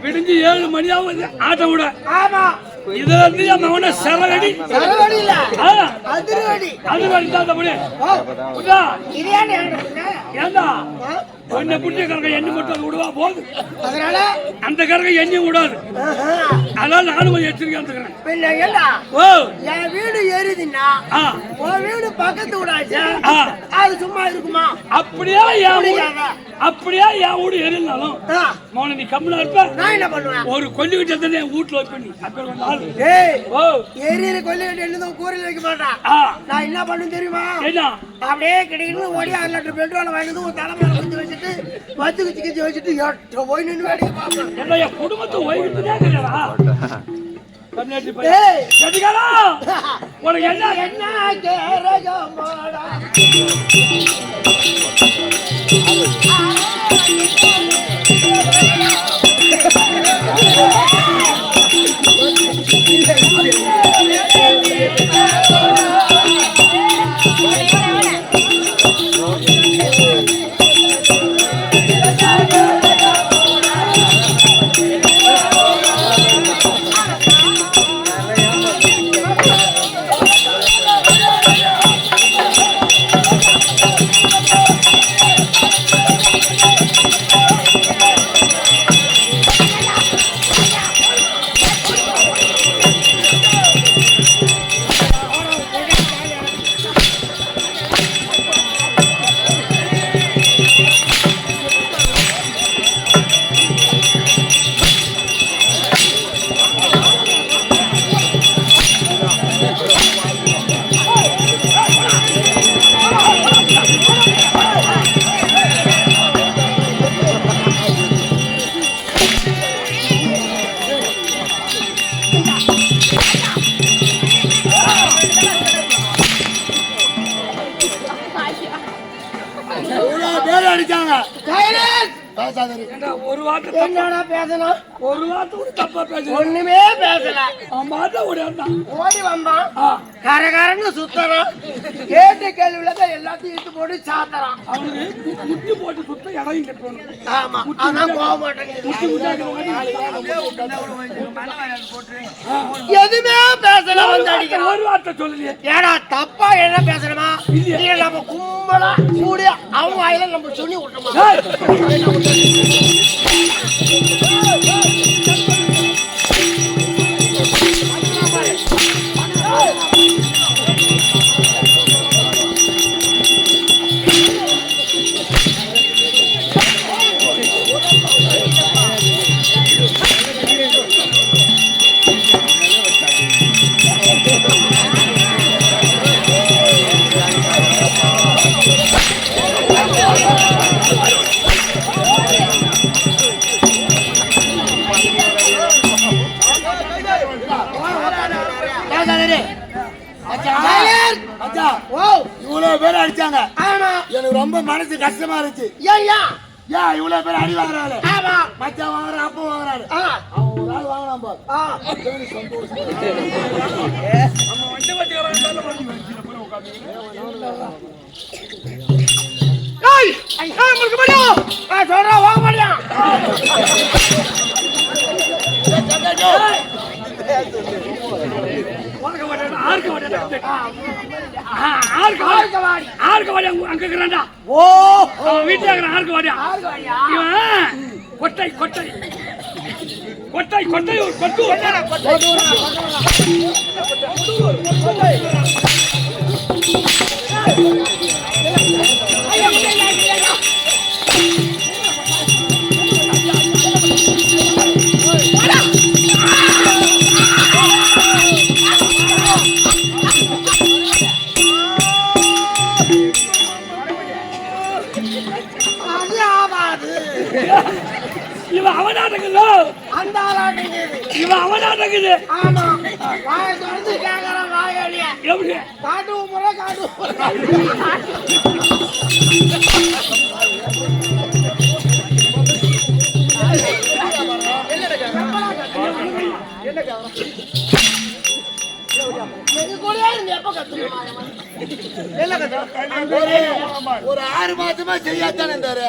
விடிஞ்சு 7 மணியாவது ஆட்டம் விட. இதுல இருந்து என் மகனை செலவடி இல்ல அதிர்வடி தான் முடியும். ஏண்டா ஒன்ன புட்டிய கறக்க எண்ணி மட்டும் விடுவா போகுது. அதனால அந்த கறக்க எண்ணி விடாது. அதனால நானும் கொஞ்சம் எச்சரிக்கை. ஓ என் வீடு எரியுதுன்னா உன் வீடு பக்கத்து விடாச்சு அது சும்மா இருக்குமா? அப்படியே என் வீடு எரிந்தாலும் மௌன நீ கம்முனா இருப்ப. நான் என்ன பண்ணுவேன்? ஒரு கொல்லிக்கிட்ட என் வீட்டுல வைப்ப. நீ எரியிற கொல்லிக்கிட்ட என்னதும் கூரையில் வைக்க மாட்டான். நான் என்ன பண்ணுன்னு தெரியுமா? அப்படியே கிடைக்கணும் ஓடி 6 லிட்டர் பெட்ரோல் வாங்கிட்டு ஒரு தலைமையில வந்து வச்சுட்டு வச்சுட்டு போய் நின்று வேடிக்கை பார்ப்பேன். என் குடும்பத்தை ஓய்விட்டுதான் கிடையாதா? உனக்கு என்ன ஒரு வார்த்தை என்னடா பேசணும்? ஒரு வார்த்தை கூட தப்பா பேசணும். ஒண்ணுமே பேசல. மாட்ட ஓடி வந்தான். கரகரன்னு சுத்தறான். கேட்ட கேள்வியில தான் எல்லாத்தையும் இட்டு போட்டு சாத்தறான். அவனுக்கு முட்டி போட்டு சுத்த இடம் கட்டணும். ஆமா அதான் போக மாட்டேங்க. எதுவுமே பேசல வந்து அடிக்கிற. ஒரு வார்த்தை சொல்லலையே. ஏடா தப்பா என்ன பேசணுமா? இல்ல நம்ம கும்பலா கூடி அவங்க வாயில நம்ம சொல்லி விட்டோமா? இவ்வளவு பேர் அடிச்சாங்க. எனக்கு ரொம்ப மனசு கஷ்டமா இருந்துச்சு. ஏன் இவ்வளவு பேர் அடி வாங்குறாரு? மச்சான் வாங்குறாரு, அப்பா வாங்குறாரு. அவன் ஒரு ஆள் வாங்கலாம் போது வாங்க மாட்டியா? அங்க இருக்கிறான்டா. ஓ வீட்டுல இருக்கிற ஆருக்கு வாடியா கொட்டை கொட்டை கொட்டை கொட்டை ஒரு கொட்டு இவன் அவனாட்டக்குது அந்த ஆளாட்டக்குது இவன் அவனாட்டக்குது. ஆமா வாயை திறந்து கேட்கறான் வாயாளிய எப்படி காட்டு முறை காட்டு ஒரு 6 மாசமா செய்யாதானே இருந்தாரு.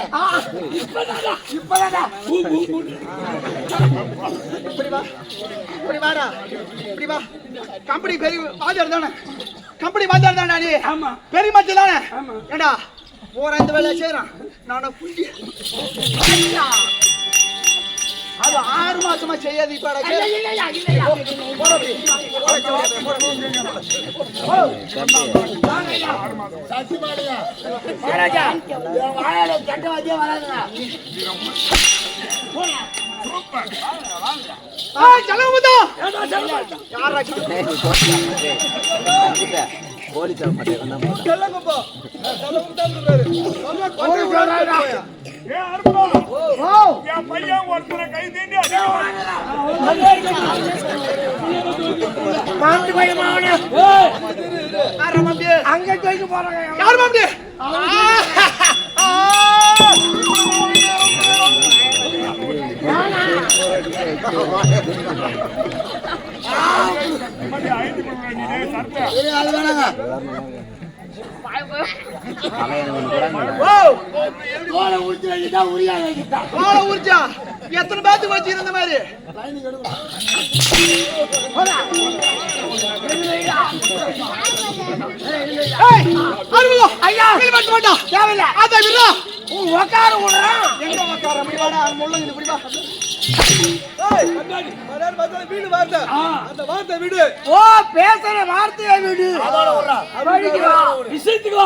கம்பெனி பெரிய வாத்தியார் தானே, கம்பெனி வாத்தியார் தானே நீ? பெரிய மச்சி தானே? ஏண்டா போற இந்த வேலையை செய்யறான் நான் புள்ளி அது 6 மாசமா செய்யாது. இப்ப அங்க தூக்கி போறாங்க. யாரு மாப்பிள? எத்தனை பேத்துக்கு வச்சு இருந்த மாதிரி வீடு வார்த்தை அந்த வார்த்தை விடு. ஓ பேசுற வார்த்தையை விடு. விஷயத்துக்கு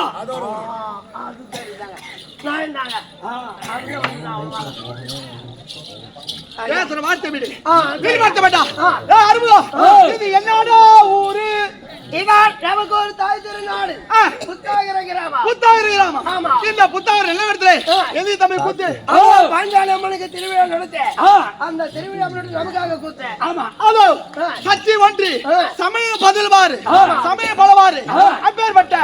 பேசுற வார்த்தை விடு. வீடு வார்த்தை வேண்டாம். அருமுகம் இது என்னோட ஊரு. நமக்கு ஒரு தாய் திருநாடு புத்தாகிற கிராமம். புத்தாகிற கிராமம். இந்த புத்தாகிற என்ன இடத்துல எது தம்பி கூத்து பாஞ்சாலி அம்மனுக்கு திருவிழா நடத்த அந்த திருவிழா நமக்காக கூத்து. ஆமா அதோ சச்சி ஒன்றி சமய பதில்வாரு சமய பலவாரு அப்பேற்பட்ட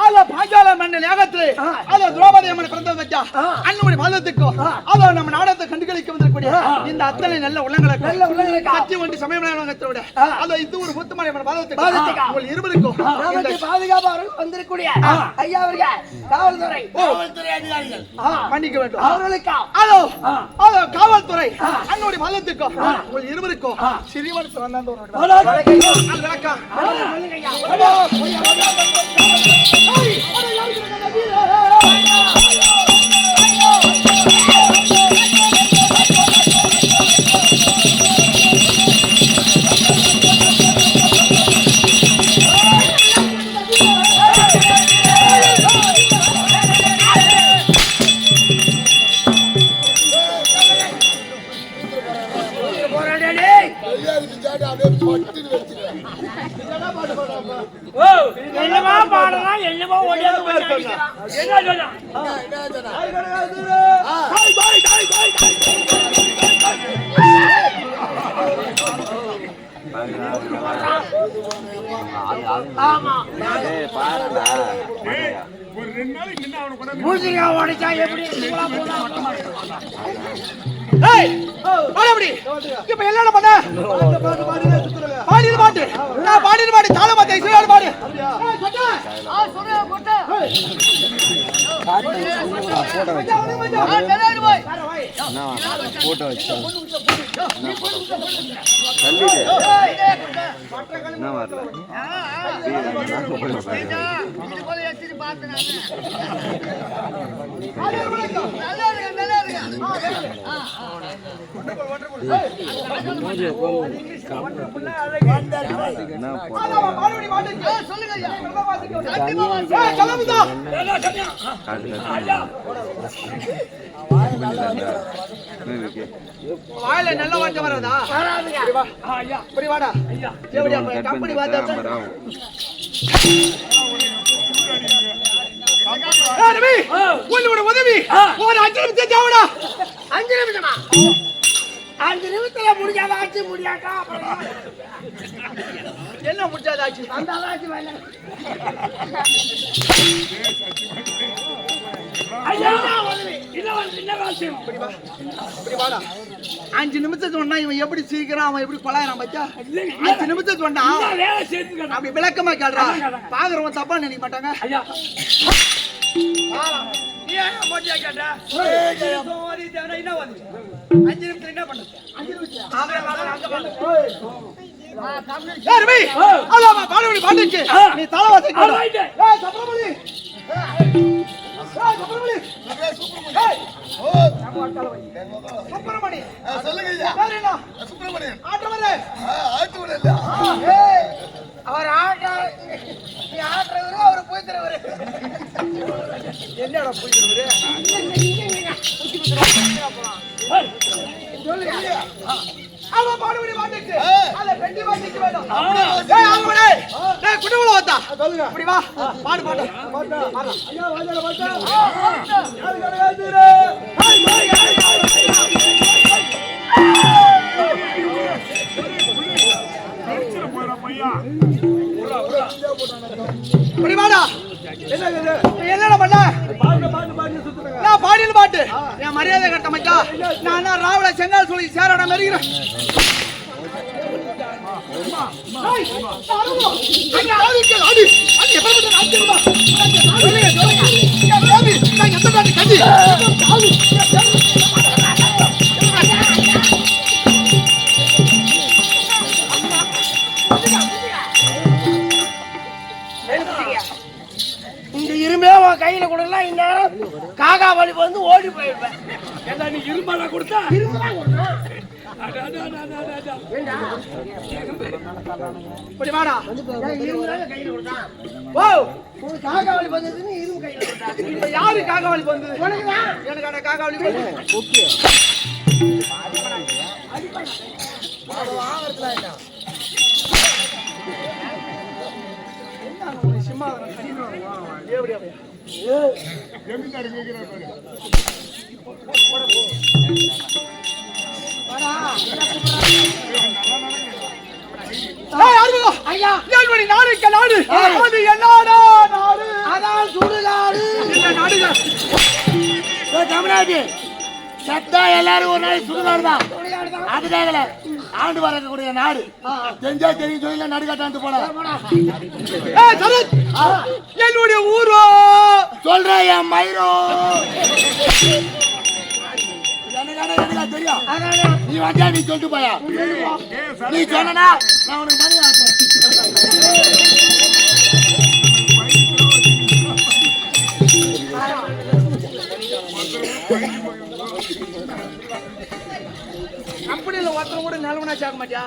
அந்த பாஞ்சாலி மன்னன் யாகத்திலே அதோ திரௌபதி அம்மன் பிறந்த வச்சா அண்ணனுடைய மதத்துக்கும் அதோ நம்ம நாடகத்தை கண்டுகளிக்க வந்திருக்கூடிய இந்த அத்தனை நல்ல உள்ளங்களை சச்சி ஒன்றி சமய நாடகத்தோட அதோ இது ஒரு முத்துமலை மதத்துக்கு இருவருக்கும் பாதுகாப்பாக வந்திருக்கூடிய ஐயா அவர்கள் காவல்துறை அதிகாரிகள் மன்னிக்க வேண்டும். அவர்களுக்கு அதோ அதோ காவல்துறை அண்ணனுடைய மதத்துக்கும் உங்கள் இருவருக்கும் சிறியவன் என்னமா பாடலாம் என்னமோ மூசிகா ஓடிச்சா எப்படி இப்ப என்ன பண்ண பாடிடு பாட்டு நான் பாடிடு பாடு தாள மாத்தை இசையாடு பாடு போட்டோ வச்சு என்ன வரல வாயில நல்ல வார்த்தை வராதா? இப்படி வாடா. கம்பெனி உன்னோட உதவி ஒரு 5 நிமிஷம் தேவடா. 5 நிமிஷமா? 5 நிமிஷத்துல முடிஞ்சாதாச்சு முடியாட்டா என்ன முடிச்சாதாச்சு? அந்த ஆளாச்சு வேலை. ஐயா உதவி இல்ல வாசியம். இப்படி வாடா. 5 நிமிஷம் சொன்னா இவன் எப்படி சீக்கிரம் அவன் எப்படி கொலாயிரான் பச்சா? 5 நிமிஷம் சொன்னா வேலை செய்து அப்படி விளக்கமா கேள்றா. பாக்குறவன் தப்பா நினைக்க மாட்டாங்க. ஐயா நீ ஏன் மோட்டியா கேட்ட? சோரி தேவனா என்ன வந்து 5 நிமிஷம் என்ன பண்ணு? 5 நிமிஷம் அங்க பண்ணு. ஏய் ரவி அல்லாமா பாடுடி பாடுச்சு. நீ தலவாசி கேளு. ஏய் சப்ரமணி. ஏய் சப்ரமணி. ஏய் ஓ சப்ரமணி. சொல்லுங்க ஐயா. பேர் என்ன? சுப்பிரமணியன். ஆட்டவரே. ஆட்டுவல இல்ல. ஏய் அவர் ஆட்டா நீ ஆட்றவரு அவர் போய்தறவரு. என்னடா போய்தறவரு? சொல்லுங்க. அவ பாடுடி பாடுச்சு. அத பெட்டி பாடுச்சு வேணும். ஏய் ஆவடே. டேய் குடுகுல வந்தா. சொல்லுங்க. இப்படி வா. பாடு பாடு. பாடு. ஐயா வாடல பாடு. யாரு கரகாதீரே. Hi hi hi. இப்படி வாடா. என்னடா பண்ண? நான் பாடின பாட்டு என் மரியாதை கட்ட மச்சா. நான் ராவல செங்கால் சொல்லி சேராட மறிக்கிறேன். இந்த இரும்பே உன் கையில கொடுக்கலாம். இந்நேரம் காக்கா வலி வந்து ஓடி போயிருப்பேன். ஏண்டா நீ இரும்பாடா கொடுத்தா? இரும்புதான் கொடுத்தா. இப்படி வாடா. இரும்புதான் கையில கொடுத்தா. ஓ உனக்கு காக்கா வலி வந்ததுன்னு இரும்பு கையில கொடுத்தா. இப்ப யாரு காகாவளி வந்தது? உனக்குதான். எனக்கு அட காகாவளி வந்து ஓகே. ஐயா நாடு அது என்னடா நாடு? அதான் சுடுகாடு. என்ன நாடுங்க? தமிழ்நாடு சத்தா எல்லாரும் ஒரு நாளைக்கு சுடுகாடு தான். அதுக்காக ஆண்டு வரக்கூடிய நாடு தெரிஞ்சா தெரியும் தொழில நடுக்காட்டாந்து போல. என்னுடைய ஊரோ சொல்றேன் என் மயிரோ. எனக்கு தெரியும். நீ வந்தா நீ சொல்லிட்டு போயா. நீ சொன்னா நான் உனக்கு மணி ஆட்டேன். கம்பெனியில ஒருத்தர் கூட நிலவனா சேர்க்க மாட்டியா?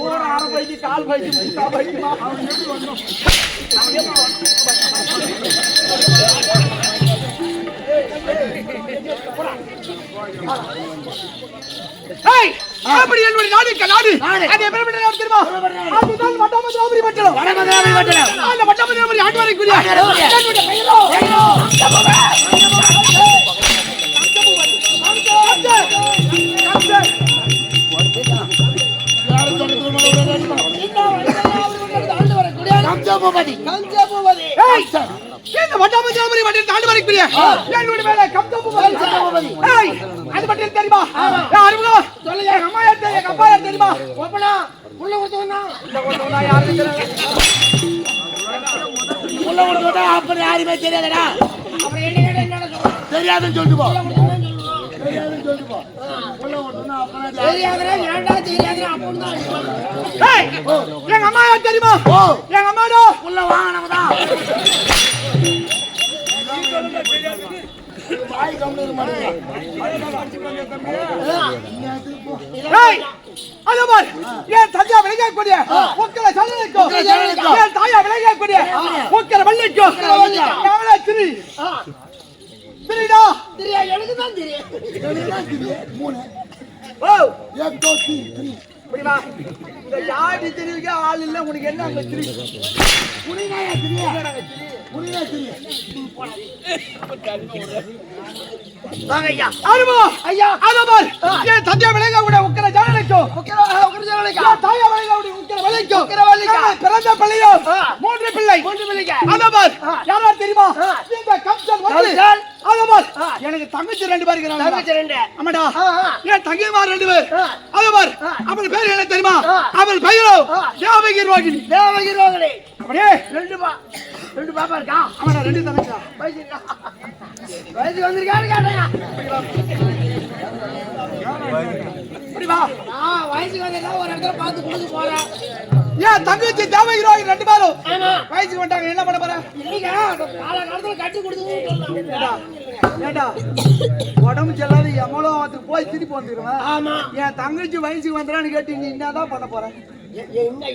ஒரு அரை பைக்கு கால் பைக்கு முக்கா பைக்குமா? அப்படி என்னுடைய நாடு அது எப்படிப்பட்ட நாடு தெரியுமா? அதுதான் வட்டமதுராபுரி பட்டணம். அந்த வட்டமதுராபுரி ஆட்வாரைக்குரிய என்னுடைய பெயரோ கம்ஜாபதி. இந்த வட்டமதுராபுரி பட்டணத்தை ஆண்டு வரக்கூடிய என்னுடைய மேல கம்ஜாபதி. அது மட்டும் தெரியுமா? அறிமுகம் சொல்லுங்க. எங்க அம்மா யார் தெரியும்? எங்க அப்பா யார் தெரியுமா? ஒப்பனா உள்ள கொடுத்தவனா யாரு தெரியாது? உள்ள கொடுத்தா அப்புறம் யாருமே தெரியாதடா. அப்புறம் என்ன கேட்ட என்ன சொல்ற? தெரியாதுன்னு சொல்லிட்டு போ. தெரியாதுன்னு சொல்லிட்டு போ. உள்ள ஓட்டுனா அப்பதான் தெரியாதரா ஏன்டா தெரியாதரா அப்படி தான் அடிப்பாங்க. ஏய், எங்க அம்மா யார் தெரியுமா? எங்க அம்மாடா உள்ள வாங்கினவதான் வாய் கம்மி மாட்டேங்க. ஏய், அதோ பார், என் தந்தையா விளையாடக்கூடிய உக்கர சல்லனைக்கும் என் தாயா விளையாடக்கூடிய உக்கர வள்ளிக்கும் எவ்வளோ திரி திரிடா தெரியா எனக்கு தான் தெரியும். மூணு ஓ एक दो तीन तीन இப்படி வா. இந்த யாடி திரிக்க ஆள் இல்ல உனக்கு என்ன அங்க திரி புரியுதாயா தெரியா புரியுதா தெரியா வாங்க ஐயா. ஆறுமா ஐயா அதோ பார், என் தந்தையா விளையாடக்கூடிய உக்கர சல்லனைக்கும் உக்கர ஜனலைக்கா என் தாயா விளையாடக்கூடிய உக்கர வள்ளிக்கும் உக்கர வள்ளிக்கா. பிறந்த பிள்ளையோ மூன்று பிள்ளை கொண்டு பிள்ளைங்க. அதோ பார், யாரா தெரியுமா? இந்த கம்சன் வந்து கம்சன். அதோ பார், எனக்கு தங்கச்சி 2 பேர் இருக்கிறாங்க. தங்கச்சி 2. ஆமாடா, ஆ. என் தங்கைமார் 2 பேர். ஆ. அதோ பார், அவள் பேர் என்ன தெரியுமா? ஆ. அவள் பெயரோ தேவகி ரோகிணி. தேவகி ரோகிணி. அப்படியே 2 பாப்பா இருக்கா? ஆமாடா, 2 தங்கச்சா. வயசு இருக்கா? வயசுக்கு வந்திருக்கான்னு கேட்டேன். இப்படி வா. வயசுக்கு வந்தா ஒரு இடத்துல பார்த்து கொடுக்க போறேன். ஏன் தங்கச்சி தேவகி ரோகிணி 2 பேரும் ஆமா. வயசுக்கு வந்துட்டாங்க, என்ன பண்ண போற? இல்லைங்க, காலகாலத்துல கட்டி கொடுத்து ஏண்டா உடம்பு செல்லாத எவ்வளோத்துக்கு போய் திருப்பி வந்துருவேன். ஆமா. என் தங்கச்சி வயசுக்கு வந்துடான்னு கேட்டு நீ என்னதான் பண்ண போற?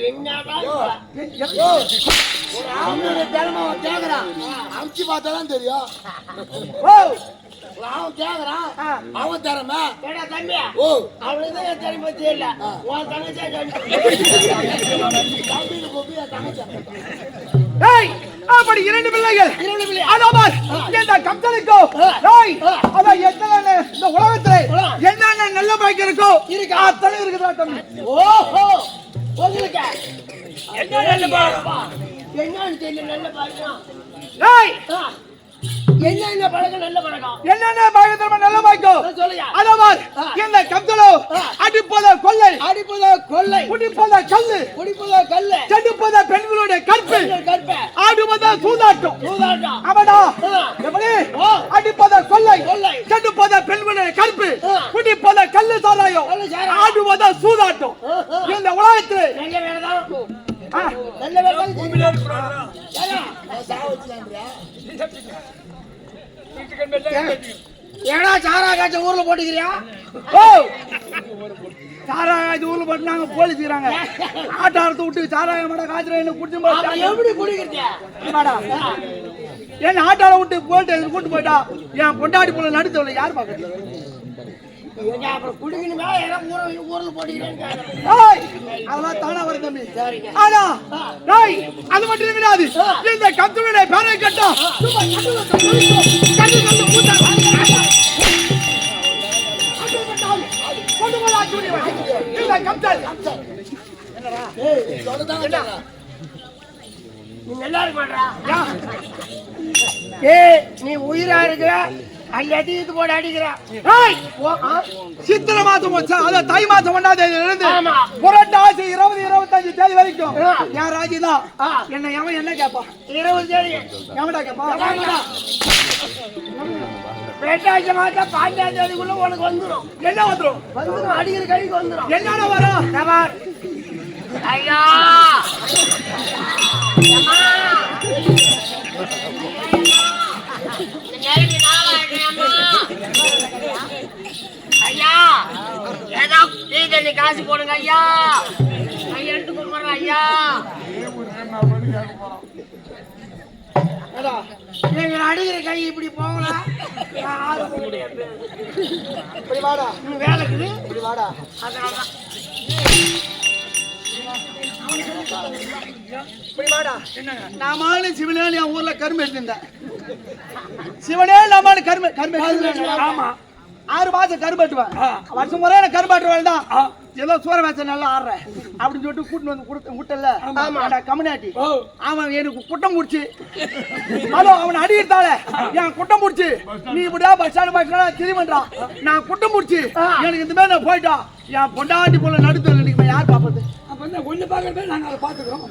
என்னதான் ஒரு ஆம்பளை திறமை அவன் கேக்குறான் அமுச்சு பார்த்தாதான் தெரியும் ஓ அவன் கேக்குறான் ஆ. அவன் திறமை கேடா தம்பி, ஓ அவளுக்குதான் என் தெரியுமா தெரியல. உன் தங்கச்சியா தம்பின்னு கூப்பி என் தங்கச்சி ஏய், அப்படி 2 பிள்ளைகள். 2 பிள்ளை. அதோ பார், இந்த கம்சனுக்கோ ஏய், அதான் என்னென்ன இந்த உலகத்திலே என்னென்ன நல்ல பாய்க்கு இருக்கோ இருக்கா? அத்தனை இருக்குதா தம்பி? ஓஹோ, உங்களுக்கு என்ன நல்ல பழக்கம்? என்னன்னு தெரியல. நல்ல பழக்கம். ஏய், என்ன பழக்கம்? நல்ல பழக்கம் என்னென்ன பாய்க்கு நல்ல பாய்க்கோ சொல்லுயா. அதோ பார், இந்த கம்சனோ அடிப்பத கொள்ளை, அடிப்பதா கொள்ளை, குடிப்பத கல்லு, குடிப்பதா கல்லு, செடுப்பத பெண்களுடைய கற்பு, கற்பை, ஆடுவத சூதாட்டம். சூதாட்டம். ஆமாடா, எப்படி அடிப்பத கொள்ளை, கொள்ளை, செடுப்பத பெண்களுடைய கற்பு, ஆ. குடிப்பத கல்லு சாராயம், கள்ளு சாராயம். ஆடுவத சூதாட்டம். இந்த உலகத்தில் நல்ல வேலைதான். ஆ, நல்ல வேலைதான். பூமியில இருக்கிறாரா? வீட்டுக்கு மேல கேட்டுக்க. ஏடா சாரா காய்ச்ச ஊர்ல போட்டுக்கிறியா? ஓ சாராயம் ஊர்ல போட்டு நாங்க போலீஸ்கிறாங்க. ஆட்டாரத்தை விட்டு சாராயம் மாட காய்ச்சல என்ன குடிச்சு அப்ப எப்படி குடிக்கிறீங்க? என்ன ஆட்டார விட்டு போட்டு கூட்டு போயிட்டா என் பொண்டாடி போல நடுத்தவளை யார் பாக்குறது? ஏங்க, அப்புறம் குடிக்கணுமா? ஏன்னா ஊர்ல போட்டுக்கிறேன்னு ஏய், அதெல்லாம் தானா வரும் தம்பி. சரிங்க. ஆனா டேய், அது மட்டும் கிடையாது. இந்த கத்துவனை பேரை கேட்டா சும்மா கண்ணு கண்ணு மூட்டா இந்த கம்சல் நீ நல்லா இருக்க மாட்டா? நீ உயிரா இருக்கிற அல்லாட்டி இது போட்டு அடிக்கிற. ஏய், சித்திரை மாசம் வச்சா அத தை மாசம் 1ஆம் தேதியில இருந்து ஆமா. புரட்டாசி 20 25 தேதி வரைக்கும் ஆ. என் ராஜிதான். ஆ. என்ன எவன் என்ன கேப்பா? 20 தேதி எவன்டா கேப்பா? பேட்டாட்சி மாசம் 5ஆம் தேதிக்குள்ள உனக்கு வந்துடும். என்ன வந்துரும்? வந்துடும், அடிக்கிற கழிக்கு வந்துடும். என்னடா வரும்? நபார். ஐயா, அம்மா. நெருங்கி நாளாயிடுச்சு, அம்மா. ஐயா, ஏதோ டீ தண்ணி காசு போடுங்க ஐயா. எடுத்து கொடுக்குறேன் ஐயா. எங்க அடிக்கிற கை இப்படி போகலாம். யாரும் போக முடியாது. இப்படி வாடா, வேலைக்குது இப்படி வாடா. அதனாலதான். இப்படி வாடா. நாமானு சிவனே என் ஊர்ல கரும்பு எடுத்திருந்தேன். சிவனே நாமானு கரும்பு ஆமா. 6 மாசம் கரும்பட்டுவேன். வருஷம் முறை நான் கரும்பாட்டு வேலை தான். ஏதோ சூற வேசம் நல்லா ஆடுறேன் அப்படின்னு சொல்லிட்டு கூட்டு வந்து விட்டல கம்யூனிட்டி. அவன் எனக்கு குட்டம் முடிச்சு அவன் அடித்தால என் குட்டம் முடிச்சு நீ இப்படியா பஸ் ஸ்டாண்ட் திரும்பன்றான். நான் குட்டம் முடிச்சு எனக்கு இந்த மாதிரி நான் போயிட்டான். என் பொண்டாட்டி போல நடுத்தல யார் பாப்பது? ஒண்ணு பாக்குறது நாங்க அதை பாத்துக்கிறோம்.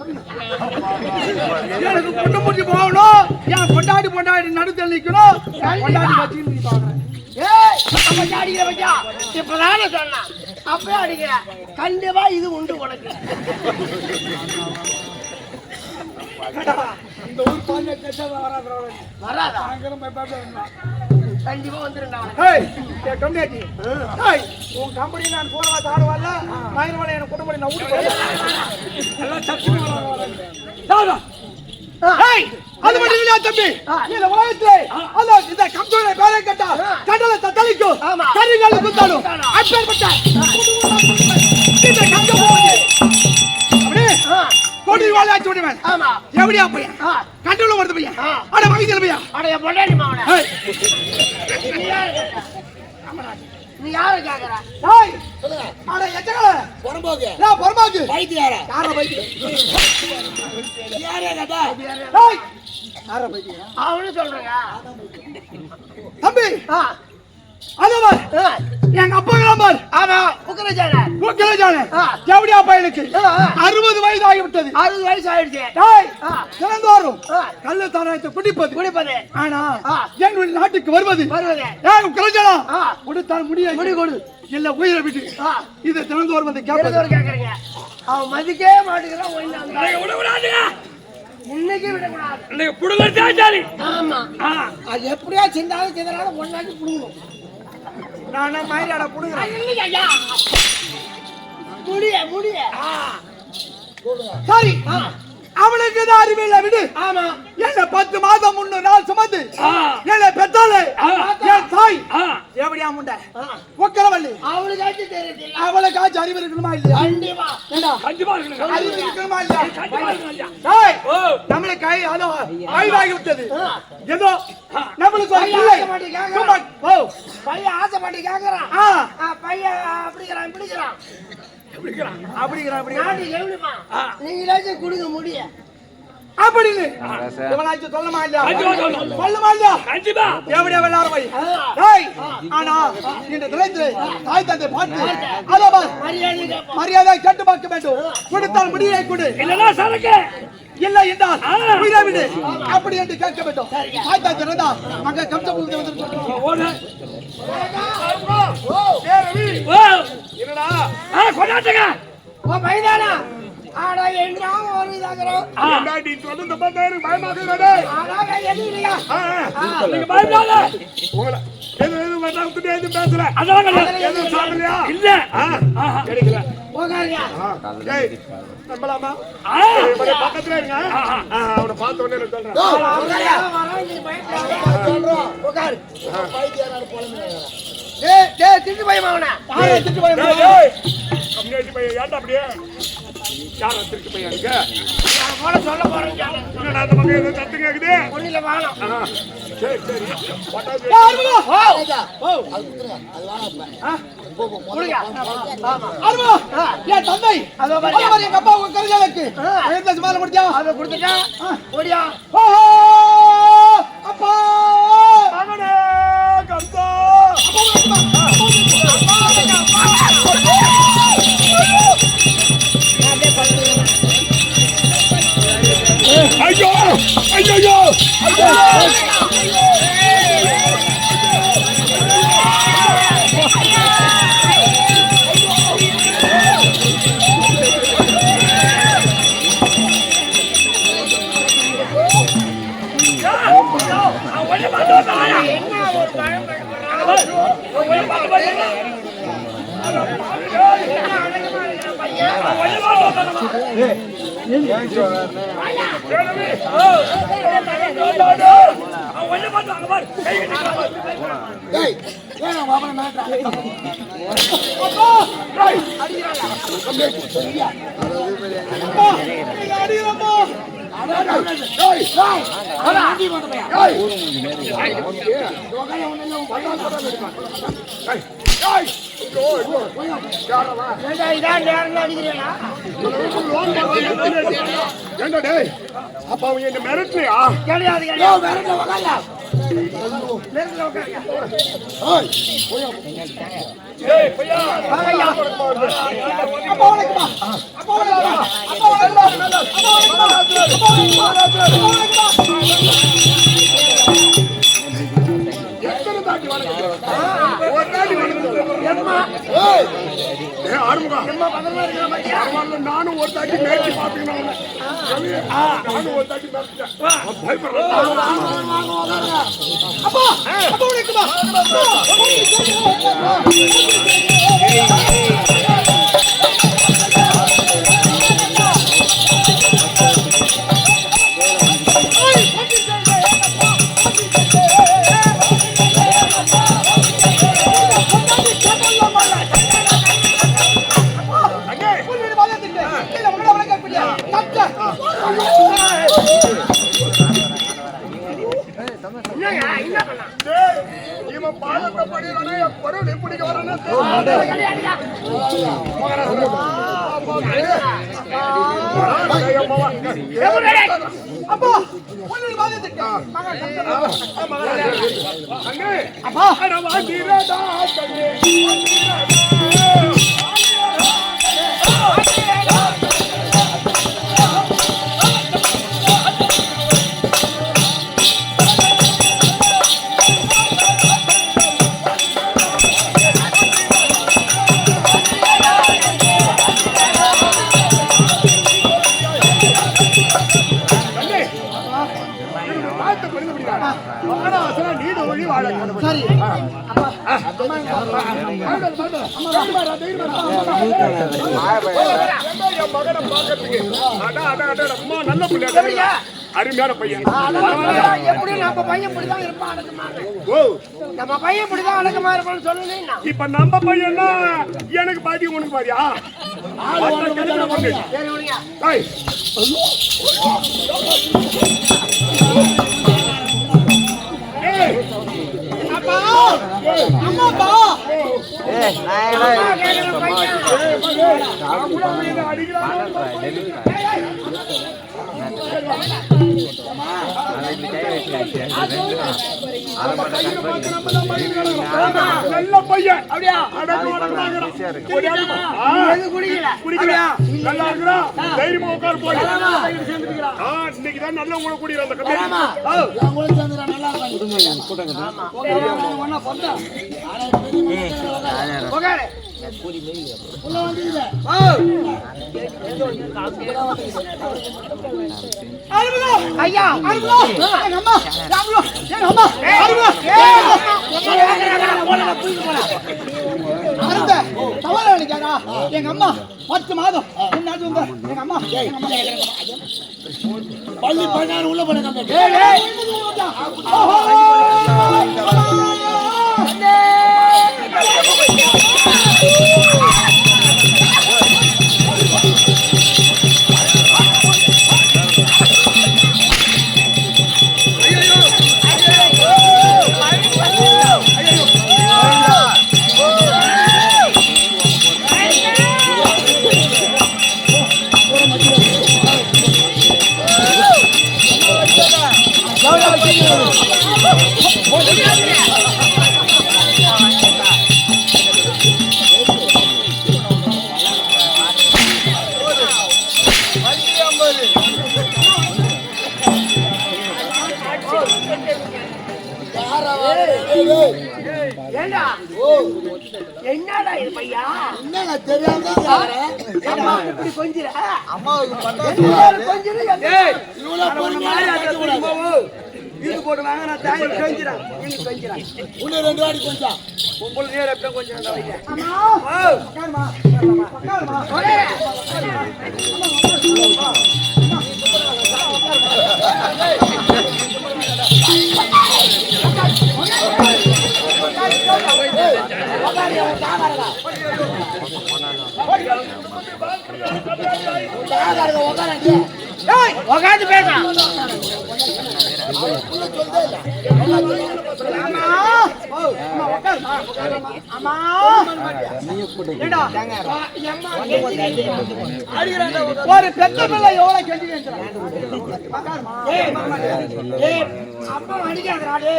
எனக்கு குட்டம் முடிச்சு போகணும். என் பொண்டாட்டி நடுத்தல் நிக்கணும். பொண்டாட்டி வச்சு பாக்குறேன். அப்ப அடிக்கிற பத்தியா இப்பதானே சொன்னான் அப்பவே அடிக்கிற கண்டிப்பா இது உண்டு உனக்கு இந்த ஊர் பாஞ்ச கேட்டா வராதா கண்டிப்பா வந்துருந்தா உன் கம்பெனி நான் போனவா தாடுவால மயிர்வாளை எனக்கு குடும்பம் நான் அது மட்டும் இல்லையா தம்பி இந்த உலகத்திலே அதான் இந்த கம்பெனி பேரை கேட்டா கடலை தத்தளிக்கும் கரிகால குத்தாடும் அப்பேற்பட்ட இந்த கம்பெனி அப்படியே கோடி வாழ ஆச்சு விடுவேன் எப்படியா பையன் கண்டுள்ள வருது பையன் அட வயசுல பையன் அடைய பொண்டாடி மாவன நீ யார கேக்குற அட எச்சகல புறம்போக்கு நான் பரமாக்கு பைத்தியாரா யார பைத்திய யாரே கேட்டா யார பைத்திய அவனு சொல்றேங்க தம்பி அதவர் எங்க அப்பா கிளம்பார் ஆமா உக்கரஜான எப்படியா பையனுக்கு 60 வயது ஆகிவிட்டது 60 வயசு ஆயிடுச்சு தினந்தோறும் கள்ளு தானத்தை குடிப்பது ஆனா என் நாட்டுக்கு வருவது உக்கரஜானா கொடுத்தால் முடி கொடு இல்ல உயிரை விட்டு இது தினந்தோறும் வந்து கேக்குறீங்க அவன் மதிக்கவே மாட்டேங்கிறான் இன்னைக்கு விடக்கூடாது புடுங்க ஆமா அது எப்படியா சிந்தாலும் சிந்தனாலும் ஒன்னாக்கி புடுங்கணும் நானா மாரியாட புடுங்குறேன் முடிய சரி அவனுக்கு தான் அறிவியல விடு ஆமா என்ன 10 மாதம் 3 நாள் சுமந்து என்ன பெற்றாலே என் தாய் எப்படியா முண்டை ஒக்கரவள்ளி அவளுக்காச்சும் தெரியுது அவளுக்காச்சும் அறிவு இருக்கணுமா இல்லையா கண்டிப்பா அறிவு இருக்கணுமா இல்லையா நம்மளுக்கு ஆய்வாகி விட்டது ஏதோ நம்மளுக்கு பையன் ஆசைப்பட்டு கேக்குறான் பையன் அப்படிங்கிறான் நீங்களாச்சும் கொடுக்க முடிய அப்படின்னு இவனாச்சும் சொல்லமா இல்லையா சொல்லமா இல்லையா எப்படியா எல்லாரும் போய் ஆனா இந்த நிலையத்திலே தாய் தந்தை பார்த்து அதான் மரியாதை கேட்டு பார்க்க வேண்டும் கொடுத்தால் முடியை கொடு இல்லை என்றால் உயிரை விடு அப்படி என்று கேட்க வேண்டும் தாய் தந்தை இருந்தா அங்க கம்ச புகுந்து வந்து என்னடா கொண்டாட்டுங்க பையனானா ஆடா என்ன ஒரு இதாகறோம் நீ சொல்றது ரொம்ப நேரம் பயமாக்குறடே ஆடா எல்லையா நீங்க பயப்படாத உங்கள எது வந்தாங்க எது பேசல அதெல்லாம் எது சாப்பிடலையா இல்ல கிடைக்கல போகாரியா ஏய் நம்பலாமா பக்கத்துல இருங்க அவனை பார்த்த உடனே சொல்றேன் போகாரியா வர நீ பயப்படாத சொல்றோம் போகார் பைத்தியாரா போலமே டேய் திட்டு பயமாவனா திட்டு பயமா கம்யூனிட்டி பையன் ஏன்டா அப்படியே யார திட்டு பையன் இருக்கு நான் போற சொல்ல போறேன் என்னடா அந்த பக்கம் ஏதோ தத்து கேக்குது ஒண்ணுல வாணும் சரி சரி அது குத்துறேன் அது வாடா குடுங்க ஆமா அருமா ஏன் தந்தை அதோ மாதிரி எங்க அப்பா உங்க கருஜாலுக்கு என்ன சுமார முடியா அத கொடுத்துட்டா ஓடியா அப்பா மகனே கந்தா ஐயோ ஐயோ டேய் ஏன் மாமன மேட்டா அப்பா என்ன மிரட்டுறியா கிடையாது வேற வகல்ல நானும் ஒரு தாட்டி மேய்ச்சி பாத்தீங்கன்னா நானும் ஒரு தாட்டி பாதத்தை படினா என் பொருள் பிடிக்க வரணும். அருமையான பையன். எப்படி நம்ம பையன் இப்படிதான் இருப்பான், நம்ம பையன் இப்படிதான் அடக்கமா இருப்பான்னு சொல்லுங்க. இப்ப நம்ம பையன்னா எனக்கு பாதி உனக்கு பாதியா? நல்ல பையன் அப்படியா? நல்லா இருக்கிறா, தைரியமா உட்கார் போய். இன்னைக்குதான் நல்ல உங்களை கூடிய அந்த கதை ஐயா எங்க அம்மா 10 மாதம் எங்க அம்மா பள்ளி 16 உள்ள போன என்னடா இது பையா? என்ன தெரியாம இப்படி கொஞ்சிர இது போட்டு வாங்க, நான் தாய் கொஞ்சிறேன். இன்னும் கொஞ்சிறேன். இன்னும் 2 வாடி கொஞ்சம் உங்களை நேரம் எப்ப கொஞ்சம் உட்காந்து பேச ஒரு பெத்த பிள்ளை எவ்வளவு கெட்டி அப்பா அடிக்காதே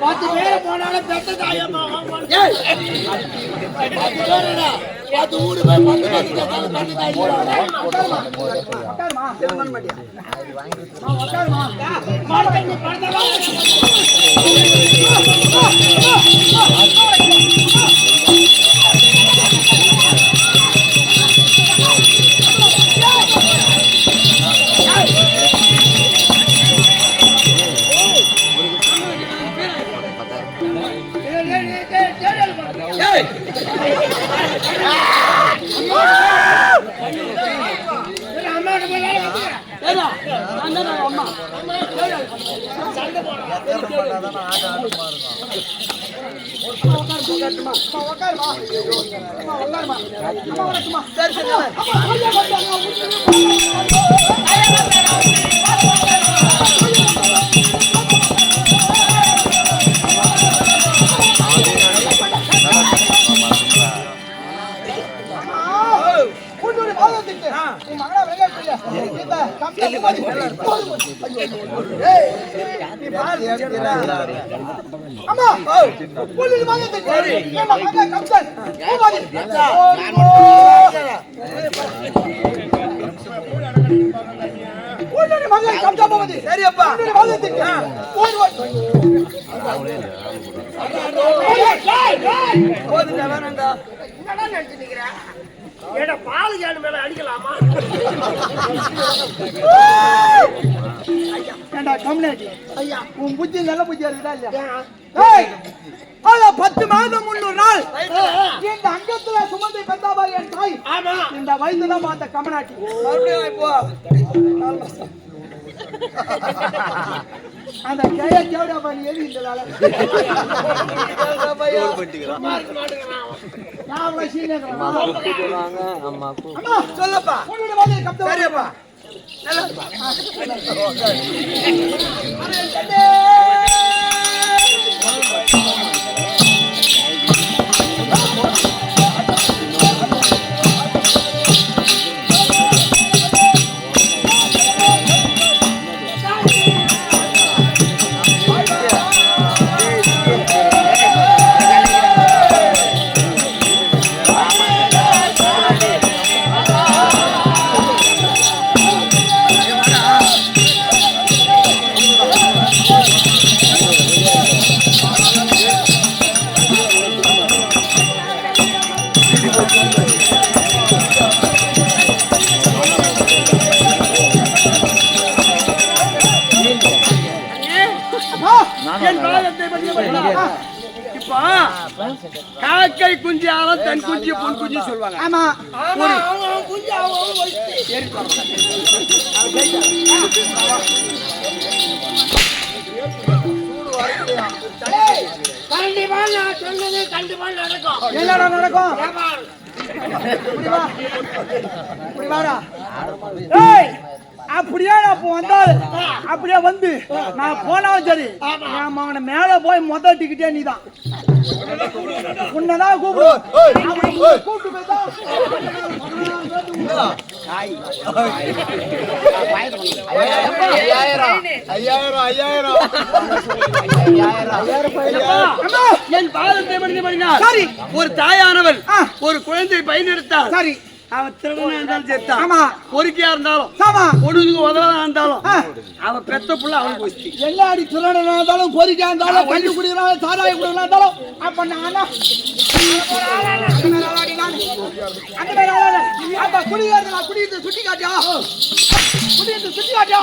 10 பேரை போனாலும் பெத்த தாயம்மா ஊடு போய் 10 மாட்டியா சரியப்பா என்னடா நினைச்சு நிக்கிற? ஏடா பால் கேன் மேல அடிக்கலாமா? ஏண்டா கம்யூனிட்டி ஐயா உன் புத்தி நல்ல புத்தியா இருக்குதா இல்லையா? ஏய் அத 10 மாதம் 300 நாள் இந்த அங்கத்துல சுமந்தி பெத்தாபா என் தாய். ஆமா. இந்த வயசுல பார்த்த கம்யூனிட்டி மறுபடியும் இப்போ அந்த கேய கேவடா பண்ணி ஏறி இந்தலால நான் வசினே அம்மா சொல்லப்பா உன்னோட வாதே கப்த சரியப்பா நல்லப்பா காக்கை குஞ்சு ஆளும் தன் குஞ்சு பொன் குஞ்சு சொல்லுவாங்க. ஆமா கண்டிப்பா நான் சொன்னது கண்டிப்பா நடக்கும். என்னடா நடக்கும்? அப்படியே அப்போ வந்தால் அப்படியே வந்து நான் போனாலும் சரி என் மகனை மேல போய் முதல் டிக்கெட்டே நீதான். உன்னதான் கூப்பிடுவோம். கூப்பிட்டு போய்தான் என் பாதத்தை மனித மனிதனார் சரி ஒரு தாயானவள் ஒரு குழந்தை பயனெடுத்தார். சரி அவன் திருடனா இருந்தாலும் சேர்த்தான். ஆமா பொறுக்கியா இருந்தாலும் ஆமா பொழுதுக்கு உதவா இருந்தாலும் அவன் பெத்த புள்ள அவனுக்கு வச்சு எல்லா அடி திருடனா இருந்தாலும் பொறிக்கா இருந்தாலும் கண்டு குடிக்கிறாலும் சாராய குடிக்கலாம் இருந்தாலும் அப்ப நானா அப்ப குடிக்கிறது நான் குடிக்கிறது சுட்டி காட்டியா குடிக்கிறது சுட்டி காட்டியா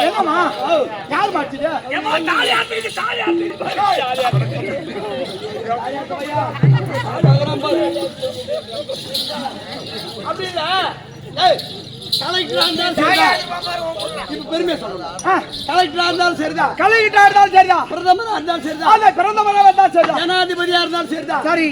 என்னம்மா யார் மாச்சுது அப்படி இல்ல கலெக்டரா இருந்தாலும் சரிதான். இப்ப பெருமையா சொல்லணும். கலெக்டரா இருந்தாலும் சரிதான், கலெக்டரா இருந்தாலும் சரிதான், பிரதமரா இருந்தாலும் சரிதான், பிரதமரா இருந்தாலும் சரிதான், ஜனாதிபதியா இருந்தாலும் சரிதான். சரி